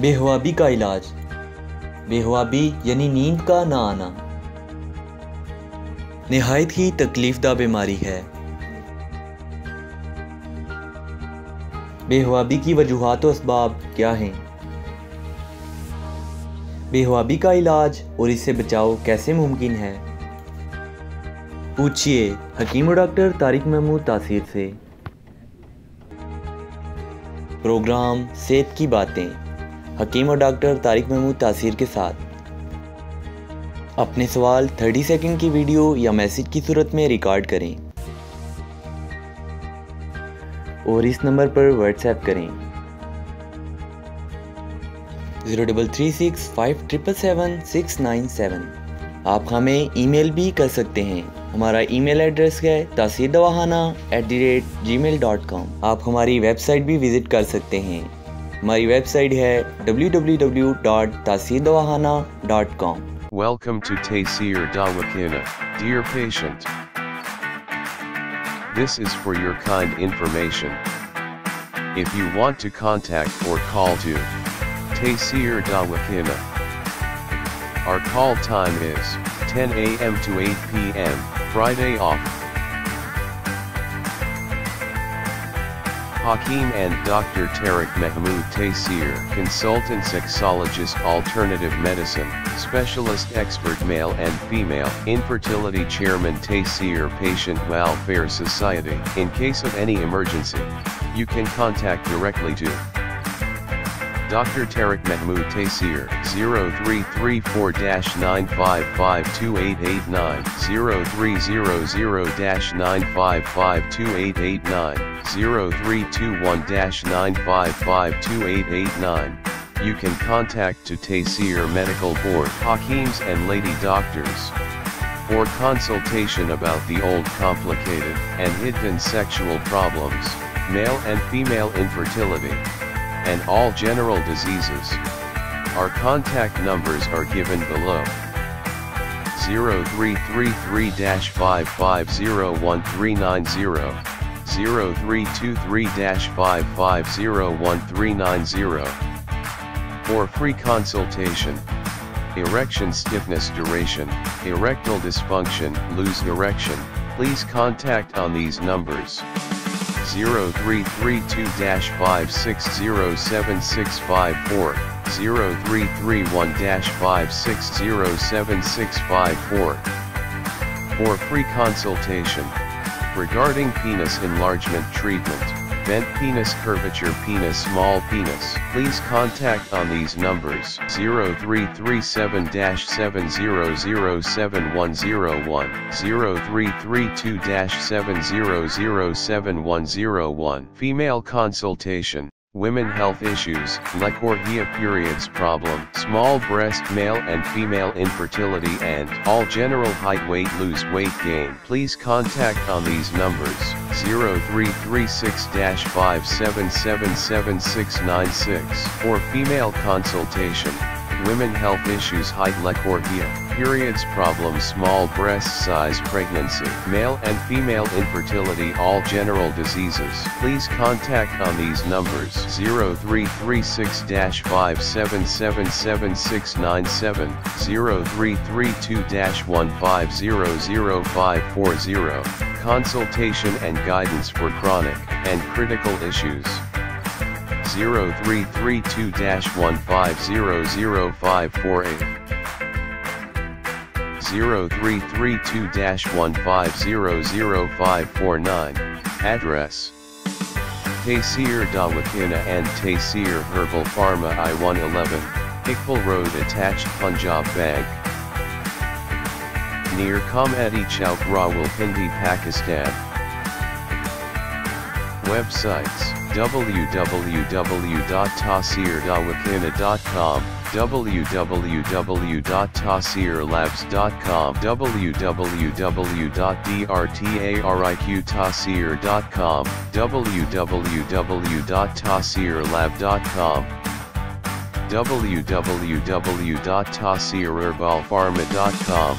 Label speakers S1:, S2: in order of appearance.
S1: बेख्वाबी का इलाज। बेख्वाबी यानी नींद का ना आना निहायत ही तकलीफदा बीमारी है। बेख्वाबी की वजूहात और असबाब क्या हैं? बेख्वाबी का इलाज और इससे बचाव कैसे मुमकिन है? पूछिए हकीम डॉक्टर तारिक महमूद तासीर से। प्रोग्राम सेहत की बातें हकीम और डॉक्टर तारिक महमूद तासीर के साथ। अपने सवाल 30 सेकंड की वीडियो या मैसेज की सूरत में रिकॉर्ड करें और इस नंबर पर व्हाट्सएप करें 033657777697। आप हमें ईमेल भी कर सकते हैं। हमारा ईमेल एड्रेस है taseerdawakhana@gmail.com। आप हमारी वेबसाइट भी विजिट कर सकते हैं। हमारी वेबसाइट है www.taseerdawakhana.com।
S2: Welcome to Taseer DawaKhana, dear patient. This is for your kind information. If you want to contact or call to Taseer DawaKhana, our call time is 10 a.m. to 8 p.m., Friday off. Hakeem and Dr. Tarik Mahmood Taseer, consultant sexologist, alternative medicine, specialist expert male and female, infertility chairman Taseer Patient Welfare Society. In case of any emergency, you can contact directly to Dr. Tarik Mahmood Taseer, 0334-9552889, 0300-9552889, 0321-9552889. You can contact to Taseer Medical Board, Hakeems and Lady Doctors, for consultation about the old complicated and hidden sexual problems, male and female infertility, and all general diseases. Our contact numbers are given below. 0333-5501390, 0323-5501390. For free consultation, erection stiffness duration, erectile dysfunction, loose erection, please contact on these numbers. 0332-5607654, 0331-5607654. For free consultation regarding penis enlargement treatment, bent penis, curvature penis, small penis, please contact on these numbers 0337-7007101, 0332-7007101. Female consultation, women health issues, lecorrhea, periods problem, small breast, male and female infertility, and all general height, weight, lose weight, gain. Please contact on these numbers 0336-5777696. For female consultation, women health issues, height, lecorrhea, periods problem, small breast size, pregnancy, male and female infertility, all general diseases. Please contact on these numbers 0336-5777697, 0332-1500540. Consultation and guidance for chronic and critical issues. 0332-1500548, 0332-1500549. Address: Taseer DawaKhana and Taseer Herbal Pharma, I-111, Iqbal Road, attached, Punjab Bank, near Comedy Chowk, Rawalpindi, Pakistan. Websites: www.taseerdawakhana.com, www.taseerlabs.com, www.drtariqtaseer.com, www.taseerlab.com, www.taseerherbalpharma.com.